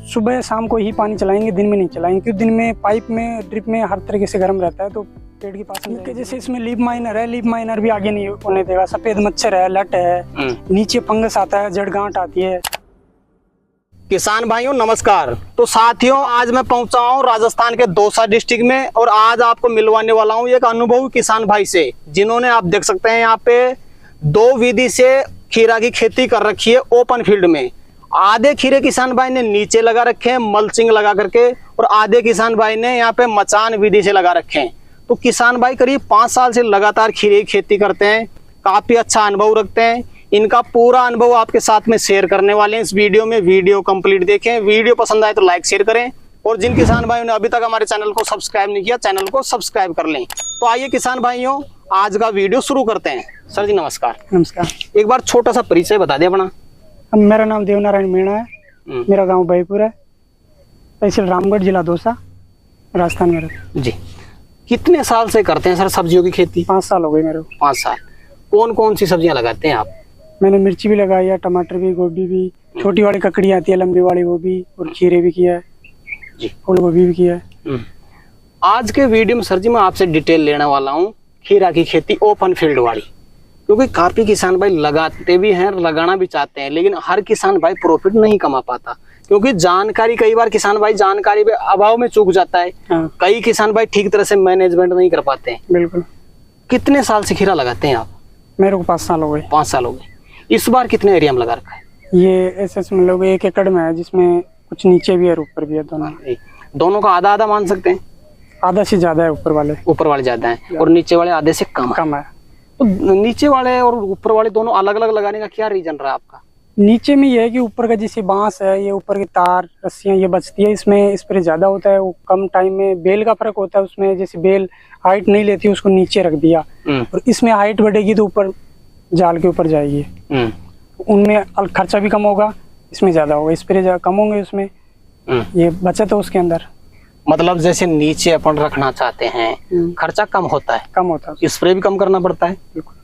सुबह शाम को ही पानी चलाएंगे, दिन में नहीं चलाएंगे, क्योंकि दिन में पाइप में ड्रिप में हर तरीके से गर्म रहता है, तो पेड़ के पास में जैसे इसमें लीफ माइनर है, लीफ माइनर भी आगे नहीं होने देगा। सफेद मच्छर है, लट है, नीचे फंगस आता है, जड़ गांठ आती है। किसान भाइयों नमस्कार। तो साथियों, आज मैं पहुंचा हूं राजस्थान के दौसा डिस्ट्रिक्ट में और आज आपको मिलवाने वाला हूं एक अनुभवी किसान भाई से, जिन्होंने आप देख सकते हैं यहाँ पे 2 विधि से खीरा की खेती कर रखी है ओपन फील्ड में। आधे खीरे किसान भाई ने नीचे लगा रखे हैं मल्चिंग लगा करके, और आधे किसान भाई ने यहाँ पे मचान विधि से लगा रखे हैं। तो किसान भाई करीब 5 साल से लगातार खीरे की खेती करते हैं, काफी अच्छा अनुभव रखते हैं। इनका पूरा अनुभव आपके साथ में शेयर करने वाले हैं इस वीडियो में। वीडियो कंप्लीट देखें, वीडियो पसंद आए तो लाइक शेयर करें, और जिन किसान भाइयों ने अभी तक हमारे चैनल को सब्सक्राइब नहीं किया, चैनल को सब्सक्राइब कर लें। तो आइए किसान भाइयों, आज का वीडियो शुरू करते हैं। सर जी नमस्कार। नमस्कार। एक बार छोटा सा परिचय बता दें अपना। मेरा नाम देवनारायण मीणा है, मेरा गांव बैपुर है, तहसील रामगढ़, जिला दौसा, राजस्थान में रहता जी। कितने साल से करते हैं सर सब्जियों की खेती? 5 साल हो गए मेरे को। 5 साल। कौन कौन सी सब्जियां लगाते हैं आप? मैंने मिर्ची भी लगाई है, टमाटर भी, गोभी भी, छोटी वाली ककड़ी आती है लंबी वाली, वो भी, और खीरे भी किया है जी, फूल गोभी भी किया है। आज के वीडियो में सर जी मैं आपसे डिटेल लेने वाला हूँ खीरा की खेती ओपन फील्ड वाली, क्योंकि काफी किसान भाई लगाते भी हैं, लगाना भी चाहते हैं, लेकिन हर किसान भाई प्रॉफिट नहीं कमा पाता, क्योंकि जानकारी कई बार किसान भाई जानकारी के अभाव में चूक जाता है। कई किसान भाई ठीक तरह से मैनेजमेंट नहीं कर पाते हैं। बिल्कुल। कितने साल से खीरा लगाते हैं आप? मेरे को 5 साल हो गए। 5 साल हो गए। इस बार कितने एरिया में लगा रखा है? ये ऐसे समझ लो 1 एकड़ में है, जिसमें कुछ नीचे भी है और ऊपर भी है, दोनों का आधा आधा मान सकते हैं? आधा से ज्यादा है, ऊपर वाले ज्यादा है और नीचे वाले आधे से कम है। तो नीचे वाले और ऊपर वाले दोनों अलग अलग लगाने का क्या रीजन रहा आपका? नीचे में ये है कि ऊपर का जैसे बांस है, ये ऊपर की तार रस्सियां ये बचती है, इसमें स्प्रे ज्यादा होता है, वो कम टाइम में। बेल का फर्क होता है उसमें, जैसे बेल हाइट नहीं लेती, उसको नीचे रख दिया, और इसमें हाइट बढ़ेगी तो ऊपर जाल के ऊपर जाएगी। उनमें खर्चा भी कम होगा, इसमें ज्यादा होगा, स्प्रे कम होंगे उसमें, ये बचत है उसके अंदर। मतलब जैसे नीचे अपन रखना चाहते हैं खर्चा कम होता है, स्प्रे भी कम करना पड़ता है। बिल्कुल।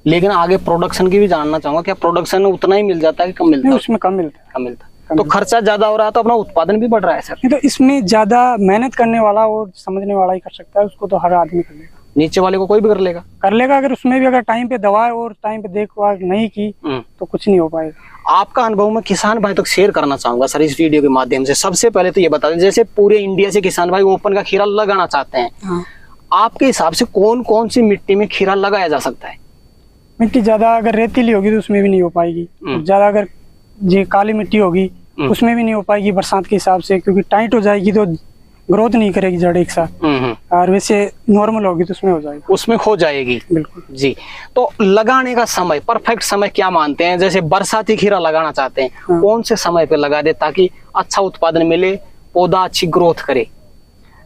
लेकिन आगे प्रोडक्शन की भी जानना चाहूंगा, क्या प्रोडक्शन उतना ही मिल जाता है कि कम मिलता है? उसमें कम मिलता है। तो खर्चा ज्यादा हो रहा है तो अपना उत्पादन भी बढ़ रहा है सर। तो इसमें ज्यादा मेहनत करने वाला और समझने वाला ही कर सकता है, उसको तो हर आदमी कर लेगा। नीचे वाले को कोई भी कर लेगा? अगर उसमें भी अगर टाइम पे दवा और टाइम पे देखभाल नहीं की तो कुछ नहीं हो पाएगा। आपका अनुभव मैं किसान भाई तक शेयर करना चाहूंगा सर इस वीडियो के माध्यम से। सबसे पहले तो ये बता दें, जैसे पूरे इंडिया से किसान भाई ओपन का खीरा लगाना चाहते हैं, आपके हिसाब से कौन कौन सी मिट्टी में खीरा लगाया जा सकता है? मिट्टी ज्यादा अगर रेतीली होगी तो उसमें भी नहीं हो पाएगी, ज्यादा अगर जी काली मिट्टी होगी उसमें भी नहीं हो पाएगी बरसात के हिसाब से, क्योंकि टाइट हो जाएगी तो ग्रोथ नहीं करेगी जड़ एक साथ। और वैसे नॉर्मल होगी तो उसमें हो जाएगी, उसमें हो जाएगी। बिल्कुल जी। तो लगाने का समय, परफेक्ट समय क्या मानते हैं? जैसे बरसाती खीरा लगाना चाहते हैं, कौन से समय पे लगा दे ताकि अच्छा उत्पादन मिले, पौधा अच्छी ग्रोथ करे?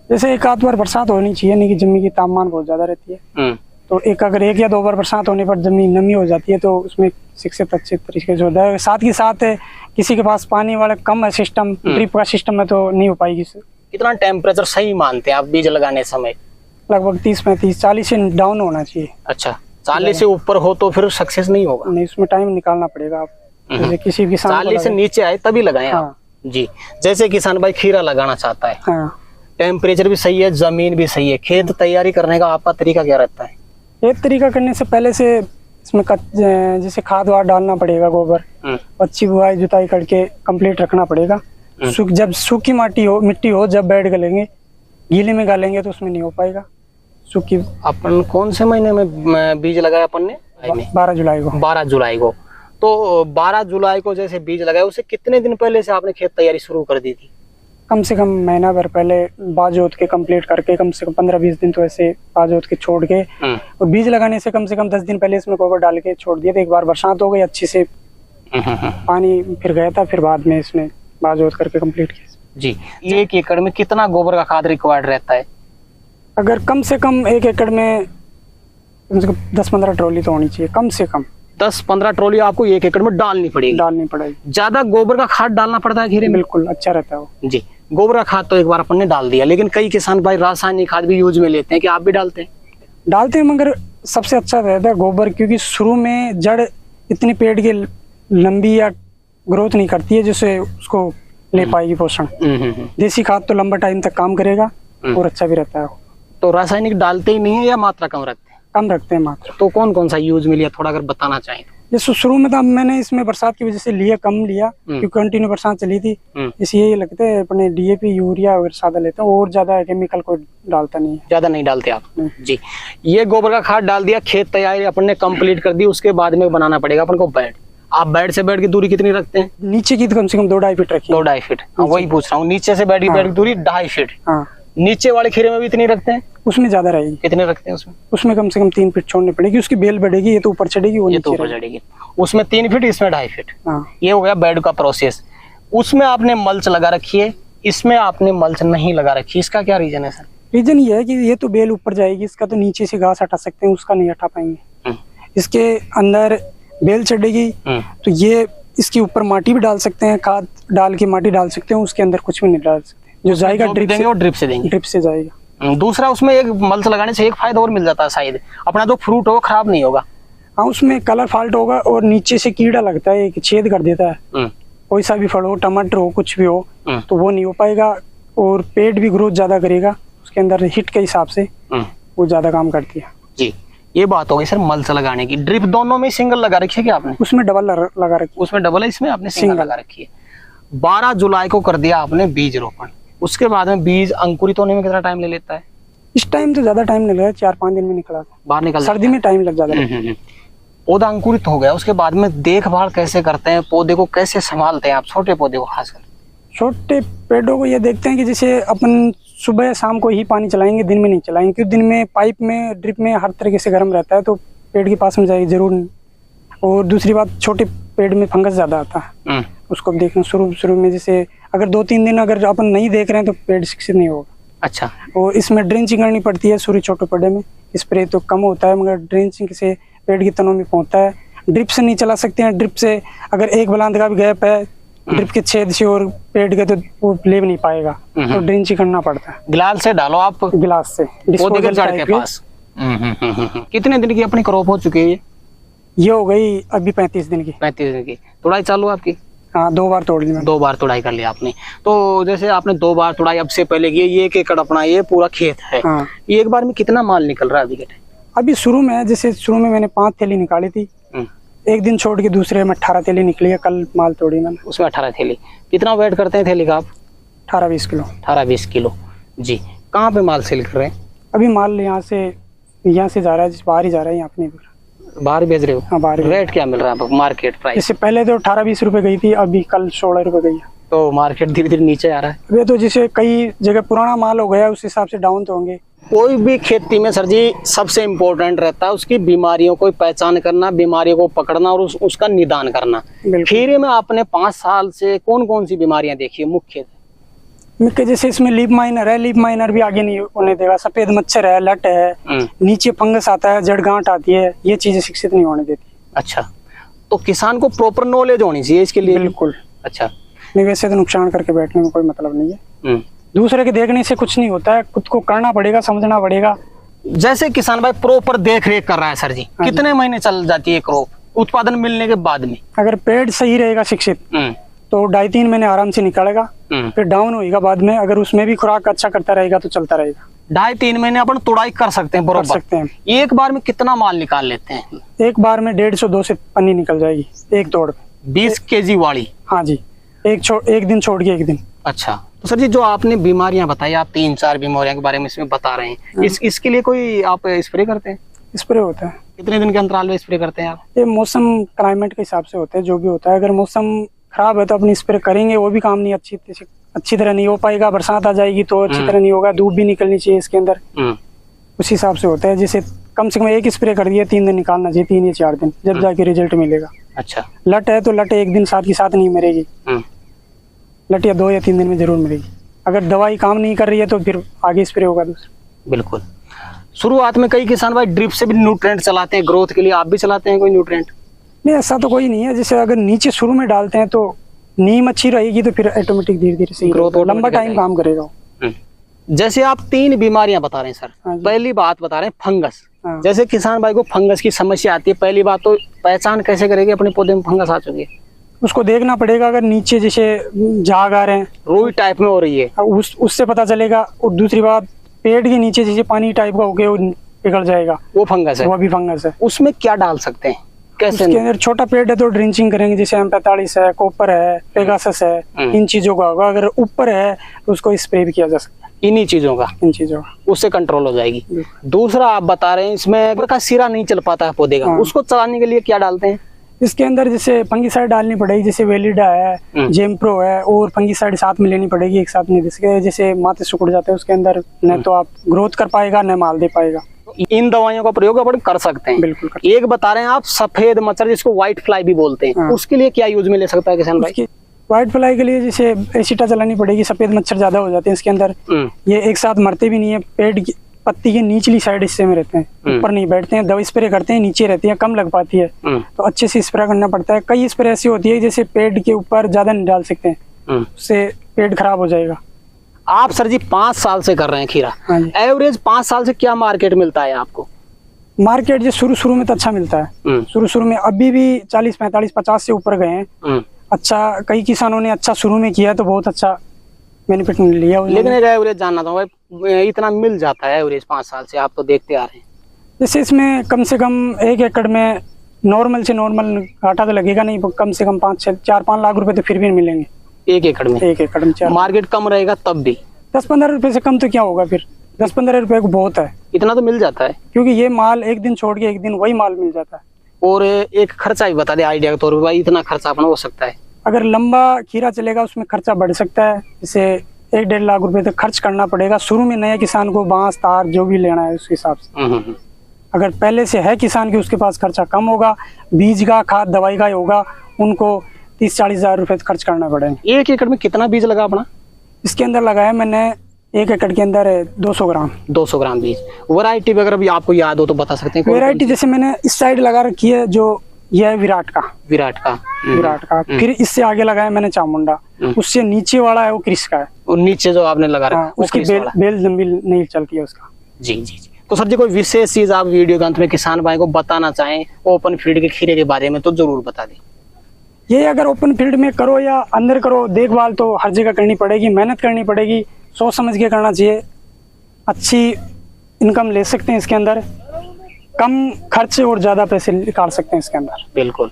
जैसे 1 आध बार बरसात होनी चाहिए, नहीं कि जमीन की तापमान बहुत ज्यादा रहती है, तो अगर 1 या 2 बार बरसात होने पर जमीन नमी हो जाती है तो उसमें शिक्षित अच्छे तरीके से होता है। साथ ही साथ किसी के पास पानी वाला कम है सिस्टम, ड्रिप का सिस्टम है, तो नहीं हो पाएगी। कितना टेम्परेचर सही मानते हैं आप बीज लगाने समय? लगभग 30, 35, 40 से डाउन होना चाहिए। अच्छा, 40 से ऊपर हो तो फिर सक्सेस नहीं होगा? नहीं, उसमें टाइम निकालना पड़ेगा आप। जैसे किसी किसान 40 से नीचे आए तभी लगाएं आप। जी। जैसे किसान भाई खीरा लगाना चाहता है, टेम्परेचर भी सही है, जमीन भी सही है, खेत तैयारी करने का आपका तरीका क्या रहता है? खेत तरीका करने से पहले से इसमें जैसे खाद वाद डालना पड़ेगा, गोबर, अच्छी बुआई जुताई करके कंप्लीट रखना पड़ेगा। जब सूखी मिट्टी हो जब बेड गलेंगे, गीले में गालेंगे तो उसमें नहीं हो पाएगा। सूखी अपन कौन से महीने में बीज लगाया अपन ने? 12 जुलाई को। 12 जुलाई को। तो 12 जुलाई को जैसे बीज लगाया, उससे कितने दिन पहले से आपने खेत तैयारी शुरू कर दी थी? कम से कम महीना भर पहले बाजोत के कंप्लीट करके, कम से कम 15-20 दिन तो ऐसे बाजोत के छोड़ के, और बीज लगाने से कम 10 दिन पहले इसमें गोबर डाल के छोड़ दिया था। एक बार बरसात हो गई अच्छी से, पानी फिर गया था, फिर बाद में इसमें बाजोत करके कंप्लीट किया। जी। 1 एकड़ में कितना गोबर का खाद रिक्वायर्ड रहता है? अगर कम से कम 1 एकड़ में 10-15 ट्रॉली तो होनी चाहिए, कम से कम 10-15 ट्रॉली आपको 1 एकड़ में डालनी पड़ेगी। ज्यादा गोबर का खाद डालना पड़ता है खीरे में? बिल्कुल, अच्छा रहता है वो। जी। गोबर का खाद तो एक बार अपन ने डाल दिया, लेकिन कई किसान भाई रासायनिक खाद भी यूज में लेते हैं, कि आप भी डालते हैं? डालते हैं, मगर सबसे अच्छा रहता है गोबर, क्योंकि शुरू में जड़ इतनी पेड़ की लंबी या ग्रोथ नहीं करती है जिससे उसको ले पाएगी पोषण। देसी खाद तो लंबा टाइम तक काम करेगा और अच्छा भी रहता है। तो रासायनिक डालते ही नहीं है या मात्रा कम रखते हैं? कम रखते हैं मात्रा। तो कौन कौन सा यूज में लिया, थोड़ा अगर बताना चाहें तो। जैसे शुरू में तो मैंने इसमें बरसात की वजह से लिया, कम लिया क्योंकि कंटिन्यू बरसात चली थी, इसलिए ये लगते हैं अपने डीएपी यूरिया और सादा लेते हैं और ज्यादा केमिकल को डालता नहीं है। ज्यादा नहीं डालते आप? जी। ये गोबर का खाद डाल दिया, खेत तैयारी अपन ने कंप्लीट कर दी, उसके बाद में बनाना पड़ेगा अपन को बेड। आप बेड से बेड की दूरी कितनी रखते हैं? नीचे की तो कम से कम 2-2.5 फीट रखी है। 2-2.5 फीट, वही पूछ रहा हूँ। नीचे से बेड की बेड की दूरी 2.5 फीट। हाँ। नीचे वाले खीरे में भी इतनी रखते हैं? उसमें ज्यादा रहेगी। कितने रखते हैं उसमें? उसमें कम से कम 3 फीट छोड़नी पड़ेगी, उसकी बेल बढ़ेगी, ये तो ऊपर चढ़ेगी, वो ये तो ऊपर चढ़ेगी। उसमें 3 फीट, इसमें 2.5 फीट। हाँ। ये हो गया बेड का प्रोसेस। उसमें आपने मल्च लगा रखी है, इसमें आपने मल्च नहीं लगा रखी, इसका क्या रीजन है सर? रीजन ये है कि ये तो बेल ऊपर जाएगी, इसका तो नीचे से घास हटा सकते हैं, उसका नहीं हटा पाएंगे। इसके अंदर बेल चढ़ेगी तो ये इसके ऊपर माटी भी डाल सकते हैं, खाद डाल के माटी डाल सकते हैं, उसके अंदर कुछ भी नहीं डाल सकते। जो जाएगा ड्रिप देंगे, वो ड्रिप से देंगे। ड्रिप से जाएगा। दूसरा, उसमें एक मल्च लगाने से एक फायदा और मिल जाता है शायद, अपना जो फ्रूट हो खराब नहीं होगा। हाँ, उसमें कलर फॉल्ट होगा और नीचे से कीड़ा लगता है, एक छेद कर देता है। कोई सा भी फल हो, टमाटर हो, कुछ भी हो, तो वो नहीं हो पाएगा और पेट भी ग्रोथ ज्यादा करेगा, उसके अंदर हिट के हिसाब से वो ज्यादा काम करती है। जी, ये बात हो गई सर मल्च लगाने की। ड्रिप दोनों में सिंगल लगा रखी है क्या आपने? उसमें डबल लगा रखी है। उसमें डबल है, इसमें आपने सिंगल लगा रखी है। 12 जुलाई को कर दिया आपने बीज रोपण, उसके बाद में बीज अंकुरित होने में कितना टाइम ले लेता है? इस टाइम तो ज्यादा टाइम नहीं लगा, 4-5 दिन में निकला था। बाहर निकल, सर्दी में टाइम लग जाता है। पौधा अंकुरित हो गया, उसके बाद में देखभाल कैसे करते हैं, पौधे को कैसे संभालते हैं आप, छोटे पौधे को खासकर? छोटे पेड़ों को ये देखते हैं कि जैसे अपन सुबह शाम को ही पानी चलाएंगे, दिन में नहीं चलाएंगे, क्योंकि दिन में पाइप में ड्रिप में हर तरीके से गर्म रहता है, तो पेड़ के पास में जाएगी जरूर नहीं। और दूसरी बात, छोटे पेड़ में फंगस ज्यादा आता है, उसको देखना शुरू में। जैसे अगर 2-3 दिन अगर अपन नहीं देख रहे हैं तो पेड़ विकसित नहीं होगा। अच्छा। और इसमें ड्रेंचिंग करनी पड़ती है सूर्य छोटे पेड़े में। स्प्रे तो कम होता है मगर ड्रेंचिंग से पेड़ की तनों में पहुंचता है। ड्रिप से नहीं चला सकते हैं, ड्रिप से अगर एक बुलंद का भी गैप है ड्रिप के छेद से और पेड़ के, तो वो ले भी नहीं पाएगा, तो ड्रेंचिंग करना पड़ता है। गिलास से डालो आप, गिलास से पौधे के जड़ के पास। कितने दिन की अपनी क्रॉप हो चुकी है ये हो गई अभी 35 दिन की। 35 दिन की तुड़ाई चालू आपकी? हाँ, 2 बार तोड़ ली मैंने। 2 बार तुड़ाई कर लिया आपने। तो जैसे आपने 2 बार तुड़ाई अब से पहले की, ये 1 एकड़ अपना ये पूरा खेत है। हाँ। एक बार में कितना माल निकल रहा है अभी के टाइम? अभी शुरू में, जैसे शुरू में मैंने 5 थैली निकाली थी, एक दिन छोड़ के दूसरे में 18 थैली निकली है। कल माल तोड़ी मैंने, उसमें 18 थैली। कितना वेट करते हैं थैली का आप? 18-20 किलो। 18-20 किलो। जी। कहाँ पे माल सेल कर रहे हैं? अभी माल यहाँ से जा रहा है, बाहर ही जा रहा है, यहाँ पे नहीं बिक रहा। बाहर भेज रहे हो? हाँ, बाहर। रेट क्या मिल रहा है मार्केट प्राइस? इससे पहले तो 18-20 रुपए गई थी, अभी कल 16 रुपए गई है। तो मार्केट धीरे धीरे नीचे आ रहा है। अभी तो जैसे कई जगह पुराना माल हो गया, उस हिसाब से डाउन तो होंगे। कोई भी खेती में सर जी सबसे इम्पोर्टेंट रहता है उसकी बीमारियों को पहचान करना, बीमारियों को पकड़ना और उसका निदान करना। खीरे में आपने 5 साल से कौन कौन सी बीमारियां देखी है मुख्य? जैसे इसमें लीफ माइनर है, लीफ माइनर भी आगे नहीं होने देगा। सफेद मच्छर है, लट है, नीचे फंगस आता है, जड़ गांठ आती है, ये चीजें शिक्षित नहीं होने देती। अच्छा, तो किसान को प्रॉपर नॉलेज होनी चाहिए इसके लिए? बिल्कुल। अच्छा, नहीं वैसे तो नुकसान करके बैठने में कोई मतलब नहीं है। दूसरे के देखने से कुछ नहीं होता है, खुद को करना पड़ेगा, समझना पड़ेगा। जैसे किसान भाई प्रॉपर देख रेख कर रहा है सर जी, कितने महीने चल जाती है क्रॉप उत्पादन मिलने के बाद में? अगर पेड़ सही रहेगा शिक्षित तो 2.5-3 महीने आराम से निकलेगा, फिर डाउन होगा बाद में। अगर उसमें भी खुराक अच्छा करता रहेगा तो चलता रहेगा। 2.5-3 महीने अपन तुड़ाई कर सकते हैं, बरोबर सकते हैं। एक बार में कितना माल निकाल लेते हैं? एक बार में 150-200 से पन्नी निकल जाएगी एक दौड़ पे। 20 kg वाली? हाँ जी, एक दिन छोड़ के एक दिन। अच्छा, तो सर जी जो आपने बीमारियां बताई, आप 3-4 बीमारियों के बारे में इसमें बता रहे हैं, इसके लिए कोई आप स्प्रे करते हैं? स्प्रे होता है। कितने दिन के अंतराल में स्प्रे करते हैं आप? ये मौसम क्लाइमेट के हिसाब से होता है, जो भी होता है। अगर मौसम खराब है तो अपनी स्प्रे करेंगे, वो भी काम नहीं अच्छी तरह नहीं हो पाएगा। बरसात आ जाएगी तो अच्छी तरह नहीं होगा, धूप भी निकलनी चाहिए इसके अंदर, उस हिसाब से होता है। जैसे कम से कम एक स्प्रे कर दिया 3 दिन निकालना चाहिए, 3 या 4 दिन, जब जाके रिजल्ट मिलेगा। अच्छा, लट है तो लट एक दिन साथ के साथ नहीं मरेगी, लट या 2 या 3 दिन में जरूर मिलेगी। अगर दवाई काम नहीं कर रही है तो फिर आगे स्प्रे होगा दूसरा। बिल्कुल। शुरुआत में कई किसान भाई ड्रिप से भी न्यूट्रिएंट चलाते हैं ग्रोथ के लिए, आप भी चलाते हैं कोई न्यूट्रिएंट? नहीं, ऐसा तो कोई नहीं है। जैसे अगर नीचे शुरू में डालते हैं तो नीम अच्छी रहेगी तो फिर ऑटोमेटिक धीरे धीरे से ग्रोथ, लंबा टाइम काम करेगा। जैसे आप 3 बीमारियां बता रहे हैं सर। पहली बात बता रहे हैं फंगस। जैसे किसान भाई को फंगस की समस्या आती है, पहली बात तो पहचान कैसे करेगी अपने पौधे में फंगस आ चुकी है? उसको देखना पड़ेगा, अगर नीचे जैसे झाग आ रहे हैं रुई टाइप में हो रही है, उससे पता चलेगा। और दूसरी बात, पेड़ के नीचे जैसे पानी टाइप का हो गया, वो पिघल जाएगा, वो फंगस है, वो भी फंगस है। उसमें क्या डाल सकते हैं, कैसे? उसके अंदर छोटा पेड़ है तो ड्रिंचिंग करेंगे, जैसे M45 है, कॉपर है, पेगासस है, इन चीजों का होगा। अगर ऊपर है तो उसको स्प्रे भी किया जा सकता है, इन्हीं चीजों का, इन चीजों का, उससे कंट्रोल हो जाएगी। दूसरा आप बता रहे हैं इसमें का सिरा नहीं चल पाता है पौधे का, उसको चलाने के लिए क्या डालते हैं? इसके अंदर जैसे फंगीसाइड डालनी पड़ेगी, जैसे वेलिडा है, जेम्प्रो है, और फंगीसाइड साथ में लेनी पड़ेगी, एक साथ नहीं दे सकते, जैसे माथे सुकड़ जाते हैं उसके अंदर, न तो आप ग्रोथ कर पाएगा न माल दे पाएगा। इन दवाइयों का प्रयोग अपन कर सकते हैं। बिल्कुल एक बता रहे हैं आप सफेद मच्छर, जिसको व्हाइट फ्लाई भी बोलते हैं, उसके लिए क्या यूज में ले सकता है किसान भाई? व्हाइट फ्लाई के लिए जैसे एसिटा चलानी पड़ेगी, सफेद मच्छर ज्यादा हो जाते हैं इसके अंदर, ये एक साथ मरते भी नहीं है, पेड़ की पत्ती की निचली साइड हिस्से में रहते हैं, ऊपर नहीं बैठते हैं। दवा स्प्रे करते हैं, नीचे रहती है, कम लग पाती है, तो अच्छे से स्प्रे करना पड़ता है। कई स्प्रे ऐसी होती है जैसे पेड़ के ऊपर ज्यादा नहीं डाल सकते हैं, उससे पेड़ खराब हो जाएगा। आप सर जी 5 साल से कर रहे हैं खीरा, एवरेज 5 साल से क्या मार्केट मिलता है आपको? मार्केट जो शुरू में तो अच्छा मिलता है, शुरू में, अभी भी 40, 45, 50 से ऊपर गए हैं। अच्छा, कई किसानों ने अच्छा शुरू में किया तो बहुत अच्छा बेनिफिट लिया। लेकिन एवरेज जानना था भाई, इतना मिल जाता है एवरेज 5 साल से, आप तो देखते आ रहे हैं। जैसे इसमें कम से कम 1 एकड़ में नॉर्मल से नॉर्मल घाटा तो लगेगा नहीं, कम से कम 4-5 लाख रुपए तो फिर भी मिलेंगे 1 एकड़ में। 1 एकड़ में 4, मार्केट कम रहेगा तब भी 10-15 रुपए से कम तो क्या होगा फिर, 10-15 रुपए को बहुत है, इतना तो मिल जाता है, क्योंकि ये माल एक दिन छोड़ के एक दिन वही माल मिल जाता है। और एक खर्चा भी बता दे आइडिया के तौर पर, भाई इतना खर्चा अपना हो सकता है। अगर लंबा खीरा चलेगा उसमें खर्चा बढ़ सकता है, जैसे 1-1.5 लाख रुपए तक खर्च करना पड़ेगा शुरू में, नए किसान को बांस तार जो भी लेना है उस हिसाब से। अगर पहले से है किसान की, उसके पास खर्चा कम होगा, बीज का, खाद दवाई का होगा, उनको 30-40 हजार रुपए खर्च करना पड़ेगा। 1 एकड़ में कितना बीज लगा अपना? इसके अंदर लगाया मैंने 1 एकड़ के अंदर 200 ग्राम। 200 ग्राम बीज। वैरायटी वगैरह भी आपको याद हो तो बता सकते हैं? वैरायटी जैसे मैंने इस साइड लगा रखी है, जो यह है विराट का। विराट का फिर इससे आगे लगाया मैंने चामुंडा, उससे नीचे वाला है वो क्रिस का है, और नीचे जो आपने लगा रखा है उसकी बेल लंबी नहीं चलती है उसका। जी जी जी। तो सर जी कोई विशेष चीज आप वीडियो के अंत में किसान भाई को बताना चाहें ओपन फील्ड के खीरे के बारे में तो जरूर बता दें। ये अगर ओपन फील्ड में करो या अंदर करो, देखभाल तो हर जगह करनी पड़ेगी, मेहनत करनी पड़ेगी, सोच समझ के करना चाहिए। अच्छी इनकम ले सकते हैं इसके अंदर, कम खर्चे और ज्यादा पैसे निकाल सकते हैं इसके अंदर। बिल्कुल।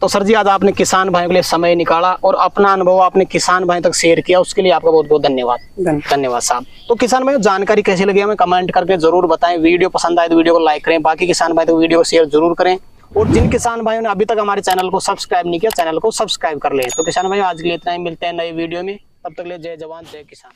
तो सर जी आज आपने किसान भाइयों के लिए समय निकाला और अपना अनुभव आपने किसान भाई तक शेयर किया, उसके लिए आपका बहुत बहुत धन्यवाद। धन्यवाद साहब। तो किसान भाइयों जानकारी कैसी लगी हमें कमेंट करके जरूर बताएं। वीडियो पसंद आए तो वीडियो को लाइक करें, बाकी किसान भाई तो वीडियो को शेयर जरूर करें, और जिन किसान भाइयों ने अभी तक हमारे चैनल को सब्सक्राइब नहीं किया चैनल को सब्सक्राइब कर लें। तो किसान भाइयों आज के लिए इतना ही, मिलते हैं नए वीडियो में, तब तक के लिए जय जवान जय किसान।